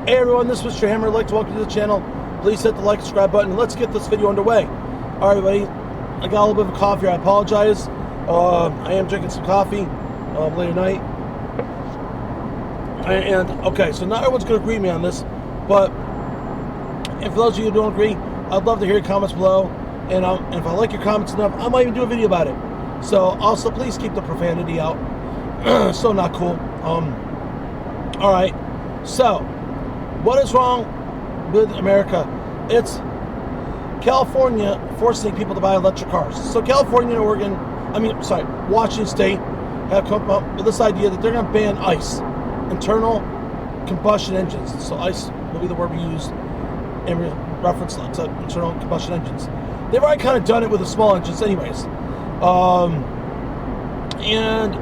Hey everyone, this is Mr. Hammer. I'd like to welcome you to the channel. Please hit the like and subscribe button and let's get this video underway. Alright everybody, I got a little bit of a cough here. I apologize. I am drinking some coffee late at night. And okay, so not everyone's going to agree with me on this, but and for those of you who don't agree, I'd love to hear your comments below. And if I like your comments enough, I might even do a video about it. So also, please keep the profanity out. So not cool. Alright, so what is wrong with America? It's California forcing people to buy electric cars. So California and Washington State have come up with this idea that they're going to ban ICE, internal combustion engines. So ICE will be the word we use in reference to internal combustion engines. They've already kind of done it with the small engines anyways. And,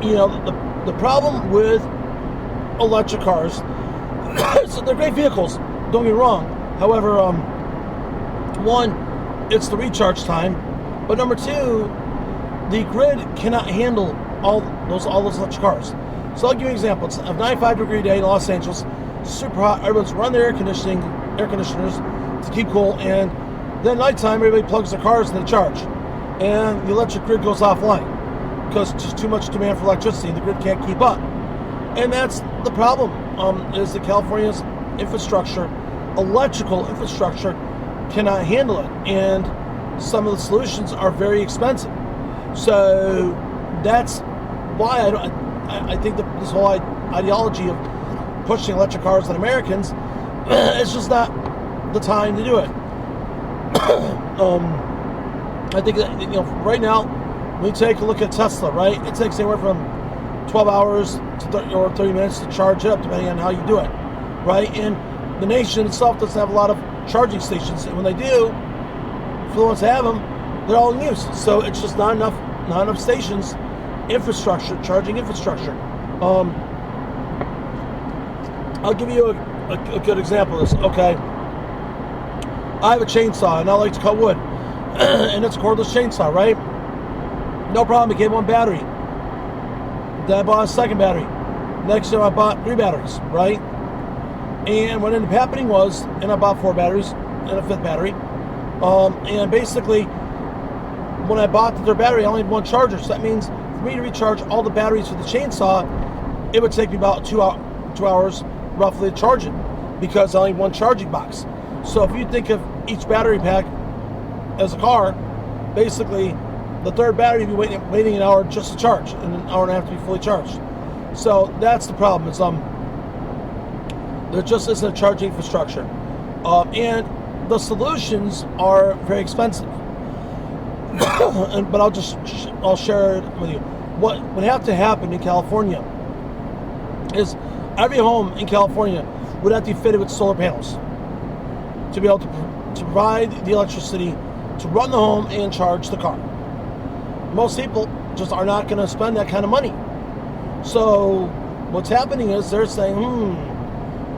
you know, the problem with electric cars, so they're great vehicles, don't get me wrong. However, one, it's the recharge time, but number two, the grid cannot handle all those electric cars. So I'll give you an example. It's a 95-degree day in Los Angeles, super hot. Everyone's running their air conditioners to keep cool, and then nighttime everybody plugs their cars and they charge, and the electric grid goes offline because just too much demand for electricity, and the grid can't keep up. And that's the problem. Is that California's infrastructure, electrical infrastructure, cannot handle it, and some of the solutions are very expensive. So that's why I think that this whole ideology of pushing electric cars on Americans, it's just not the time to do it. I think that, right now, when you take a look at Tesla, right, it takes anywhere from 12 hours to 30 minutes to charge up, depending on how you do it, right? And the nation itself doesn't have a lot of charging stations, and when they do, for the ones that have them, they're all in use. So it's just not enough stations, charging infrastructure. I'll give you a good example of this. Okay, I have a chainsaw, and I like to cut wood, and it's a cordless chainsaw, right? No problem. It came on battery. Then I bought a second battery. Next year I bought 3 batteries, right? And what ended up happening was, and I bought 4 batteries and a 5th battery. And basically, when I bought the 3rd battery, I only had 1 charger. So that means for me to recharge all the batteries for the chainsaw, it would take me about 2 hours roughly to charge it, because I only had 1 charging box. So if you think of each battery pack as a car, basically the 3rd battery would be waiting an hour just to charge, and an hour and a half to be fully charged. So that's the problem. Is there just isn't a charging infrastructure, and the solutions are very expensive. But I'll share it with you. What would have to happen in California is every home in California would have to be fitted with solar panels to be able to provide the electricity to run the home and charge the car. Most people just are not going to spend that kind of money. So what's happening is they're saying,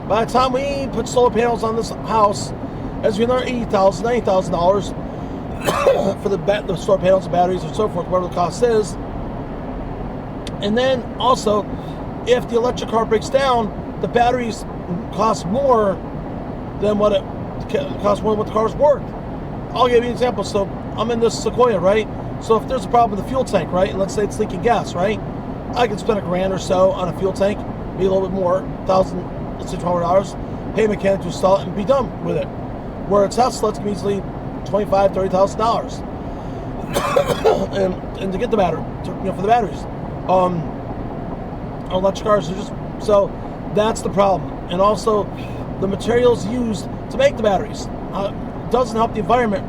by the time we put solar panels on this house, as we another $80,000, $90,000 for the solar panels, the batteries, and so forth, whatever the cost is. And then also, if the electric car breaks down, the batteries cost more than what the car's worth. I'll give you an example. So I'm in this Sequoia, right? So if there's a problem with the fuel tank, right, and let's say it's leaking gas, right, I can spend $1,000 or so on a fuel tank, maybe a little bit more, $1,000, let's say $1,200, pay a mechanic to install it and be done with it. Where a Tesla, it's easily $25,000, $30,000, and to get the battery, for the batteries. Electric cars are just, so that's the problem. And also, the materials used to make the batteries doesn't help the environment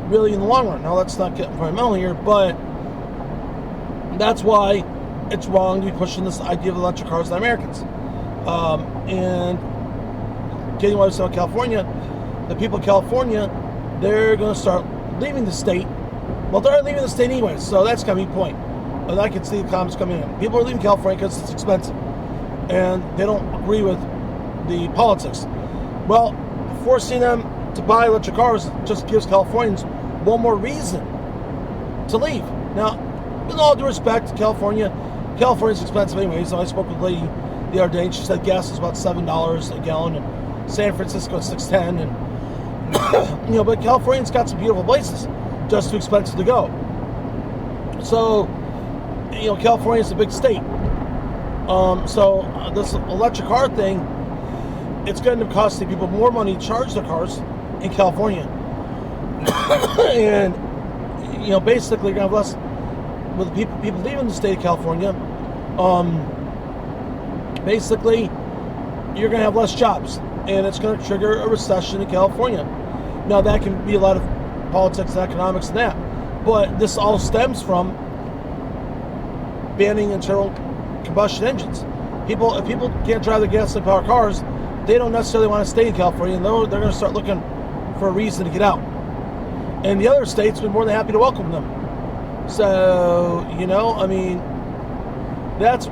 really in the long run. Now, let's not get environmental here, but that's why it's wrong to be pushing this idea of electric cars on Americans. And getting what I said about California, the people of California, they're going to start leaving the state. Well, they're leaving the state anyway, so that's going to be the point. And I can see the comments coming in. People are leaving California because it's expensive, and they don't agree with the politics. Well, forcing them to buy electric cars just gives Californians one more reason to leave. Now, with all due respect to California's expensive anyway. So I spoke with a lady the other day, and she said gas is about $7 a gallon, and San Francisco is $6.10, and but California's got some beautiful places, just too expensive to go. So, California's a big state. So this electric car thing, it's going to cost people more money to charge their cars in California, and basically you're going to have less with people leaving the state of California. Basically, you're going to have less jobs, and it's going to trigger a recession in California. Now, that can be a lot of politics and economics and that, but this all stems from banning internal combustion engines. If people can't drive their gasoline-powered cars, they don't necessarily want to stay in California, and they're going to start looking for a reason to get out. And the other states would be more than happy to welcome them. So, that's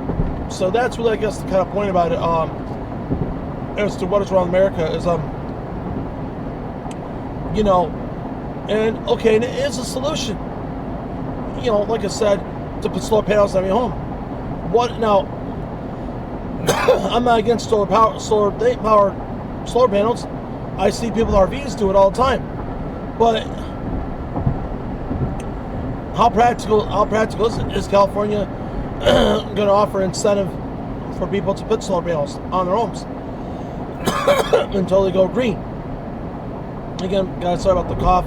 really, I guess, the kind of point about it. As to what is wrong with America is, and it is a solution. Like I said, to put solar panels on your home. What now? I'm not against solar panels. I see people in RVs do it all the time. But how practical is California going to offer incentive for people to put solar panels on their homes until they go green? Again, guys, sorry about the cough.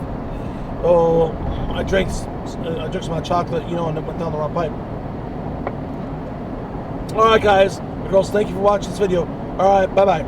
Oh, I drank some hot chocolate, and it went down the wrong pipe. All right, guys, girls, thank you for watching this video. All right, bye-bye.